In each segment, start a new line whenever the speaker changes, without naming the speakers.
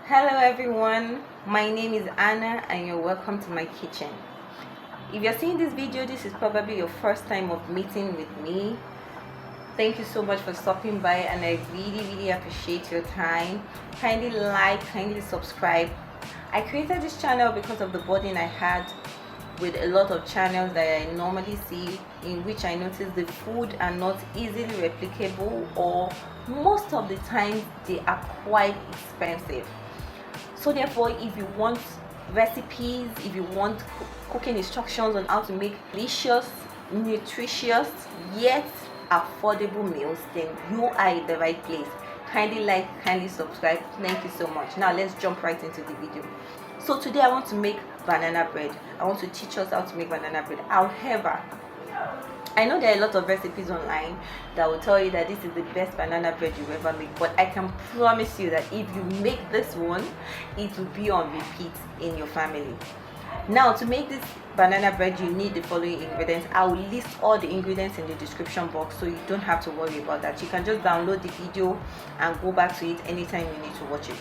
Hello everyone, my name is Anna and you're welcome to my kitchen. If you're seeing this video, this is probably your first time of meeting with me. Thank you so much for stopping by and I really appreciate your time. Kindly like, kindly subscribe. I created this channel because of the burden I had with a lot of channels that I normally see, in which I noticed the food are not easily replicable, or most of the time they are quite expensive. So therefore, if you want recipes, if you want cooking instructions on how to make delicious, nutritious yet affordable meals, then you are in the right place. Kindly like, kindly subscribe. Thank you so much. Now let's jump right into the video. So today I want to make banana bread. I want to teach us how to make banana bread. However, I know there are a lot of recipes online that will tell you that this is the best banana bread you ever make, but I can promise you that if you make this one, it will be on repeat in your family. Now, to make this banana bread, you need the following ingredients. I will list all the ingredients in the description box, so you don't have to worry about that. You can just download the video and go back to it anytime you need to watch it.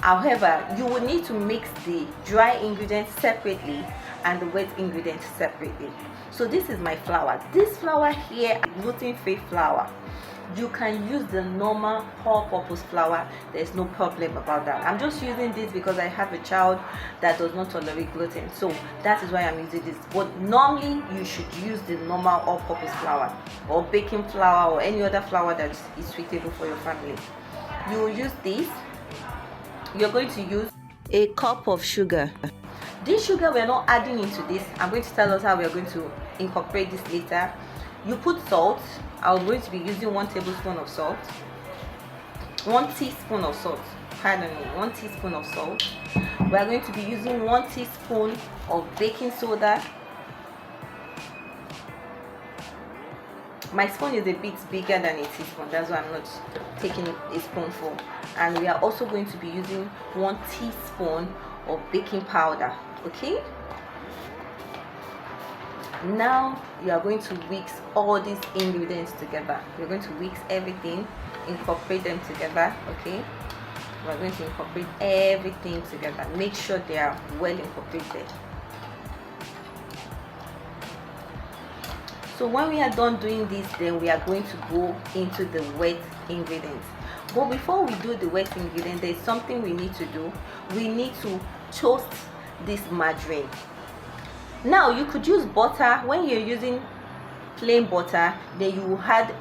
However, you will need to mix the dry ingredients separately and the wet ingredients separately. So this is my flour. This flour here is gluten-free flour. You can use the normal all-purpose flour. There's no problem about that. I'm just using this because I have a child that does not tolerate gluten, so that is why I'm using this. But normally you should use the normal all-purpose flour or baking flour or any other flour that is suitable for your family. You will use this. You're going to use a cup of sugar. This sugar we're not adding into this. I'm going to tell us how we're going to incorporate this later. You put salt. I'm going to be using 1 tablespoon of salt, 1 teaspoon of salt, pardon me, 1 teaspoon of salt. We're going to be using 1 teaspoon of baking soda. My spoon is a bit bigger than a teaspoon, that's why I'm not taking a spoonful. And we are also going to be using 1 teaspoon of baking powder. Okay, now you are going to mix all these ingredients together. You're going to mix everything, incorporate them together. Okay, we're going to incorporate everything together. Make sure they are well incorporated. So when we are done doing this, then we are going to go into the wet ingredients. But before we do the wet ingredients, there is something we need to do. We need to toast this margarine. Now you could use butter. When you're using plain butter, then you will add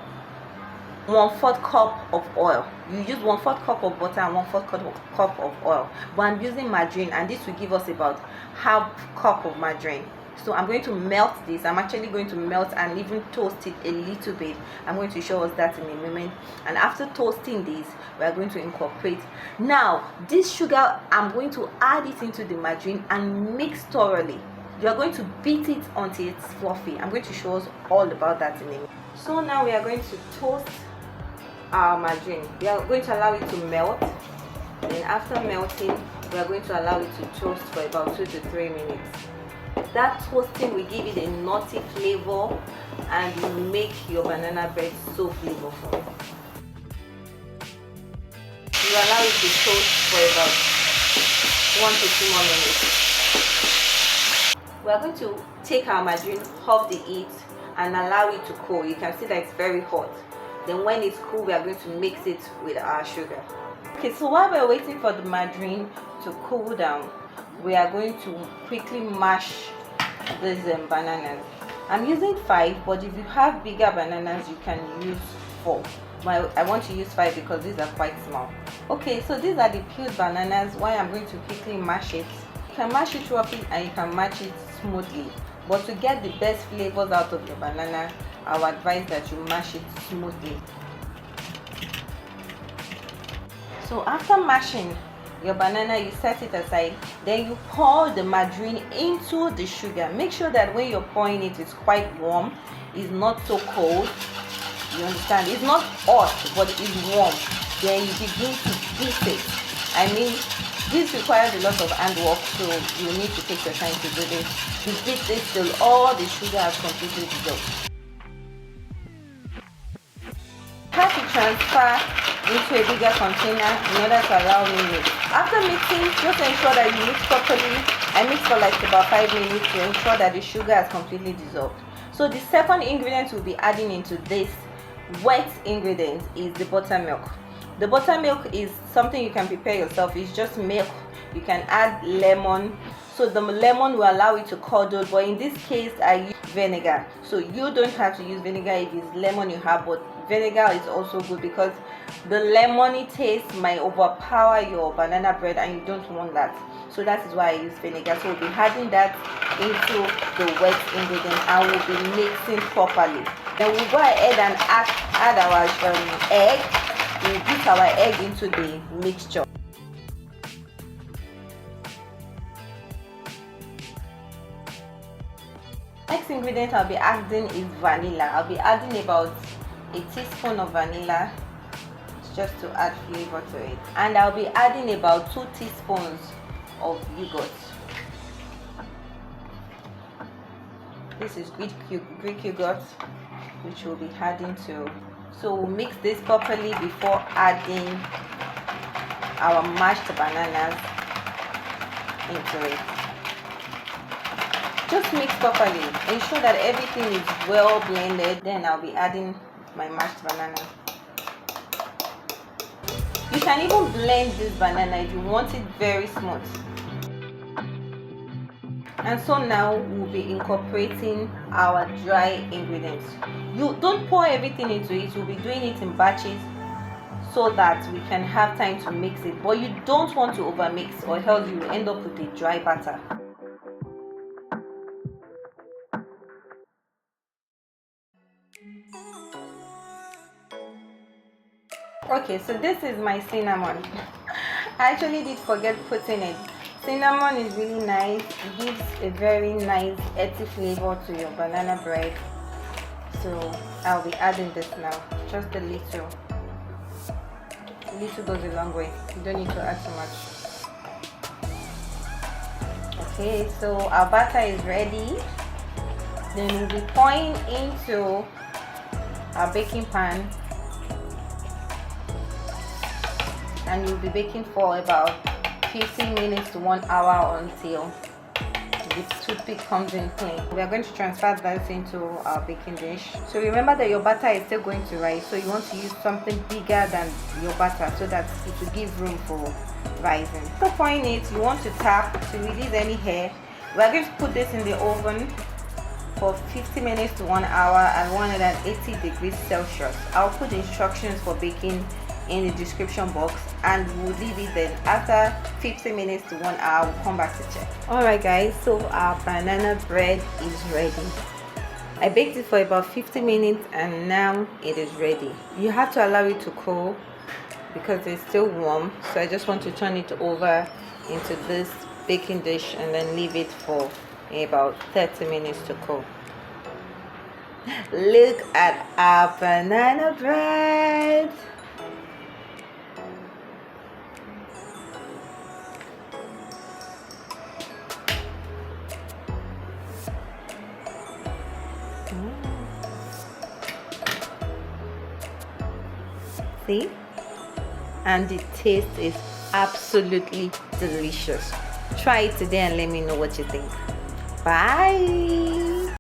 1/4 cup of oil. You use 1/4 cup of butter and 1/4 cup of oil. But I'm using margarine, and this will give us about half cup of margarine. So I'm going to melt this. I'm actually going to melt and even toast it a little bit. I'm going to show us that in a moment. And after toasting this, we are going to incorporate. Now this sugar, I'm going to add it into the margarine and mix thoroughly. You are going to beat it until it's fluffy. I'm going to show us all about that in a minute. So now we are going to toast our margarine. We are going to allow it to melt. Then after melting, we are going to allow it to toast for about 2 to 3 minutes. That toasting will give it a nutty flavor and will make your banana bread so flavorful. You allow it to toast for about 1 to 2 more minutes. We are going to take our margarine off the heat and allow it to cool. You can see that it's very hot. Then when it's cool, we are going to mix it with our sugar. Okay, so while we're waiting for the margarine to cool down, we are going to quickly mash these bananas. I'm using 5, but if you have bigger bananas, you can use 4. I want to use 5 because these are quite small. Okay, so these are the peeled bananas. Why I'm going to quickly mash it. You can mash it roughly and you can mash it smoothly. But to get the best flavors out of your banana, I would advise that you mash it smoothly. So after mashing your banana, you set it aside. Then you pour the margarine into the sugar. Make sure that when you're pouring it, it's quite warm. It's not so cold. You understand? It's not hot, but it's warm. Then you begin to beat it. I mean, this requires a lot of handwork, so you need to take your time to do this. You beat this till all the sugar has completely dissolved. You have to transfer into a bigger container in order to allow me mix. After mixing, just ensure that you mix properly. I mix for like about 5 minutes to ensure that the sugar has completely dissolved. So the second ingredient we'll be adding into this wet ingredient is the buttermilk. The buttermilk is something you can prepare yourself. It's just milk. You can add lemon, so the lemon will allow it to curdle, but in this case I use vinegar. So you don't have to use vinegar if it's lemon you have, but vinegar is also good because the lemony taste might overpower your banana bread and you don't want that. So that is why I use vinegar. So we'll be adding that into the wet ingredient and we'll be mixing properly. Then we'll go ahead and add our egg. We'll beat our egg into the mixture. Next ingredient I'll be adding is vanilla. I'll be adding about a teaspoon of vanilla just to add flavor to it, and I'll be adding about 2 teaspoons of yogurt. This is Greek yogurt, which we'll be adding to. So we'll mix this properly before adding our mashed bananas into it. Just mix properly. Ensure that everything is well blended. Then I'll be adding my mashed banana. You can even blend this banana if you want it very smooth. And so now we'll be incorporating our dry ingredients. You don't pour everything into it. We'll be doing it in batches so that we can have time to mix it. But you don't want to overmix or else you will end up with a dry batter. Okay, so this is my cinnamon. I actually did forget putting it. Cinnamon is really nice. It gives a very nice earthy flavor to your banana bread. So I'll be adding this now. Just a little. A little goes a long way. You don't need to add too much. Okay, so our batter is ready. Then we'll be pouring into our baking pan. And you'll be baking for about 15 minutes to 1 hour until the toothpick comes in clean. We are going to transfer that into our baking dish. So remember that your batter is still going to rise, so you want to use something bigger than your batter so that it will give room for rising. So pouring it, you want to tap to release any hair. We are going to put this in the oven for 50 minutes to 1 hour at 180 degrees Celsius. I'll put the instructions for baking in the description box, and we'll leave it then. After 50 minutes to 1 hour, we'll come back to check. Alright guys, so our banana bread is ready. I baked it for about 50 minutes and now it is ready. You have to allow it to cool because it's still warm, so I just want to turn it over into this baking dish and then leave it for about 30 minutes to cool. Look at our banana bread. See? And the taste is absolutely delicious. Try it today and let me know what you think. Bye.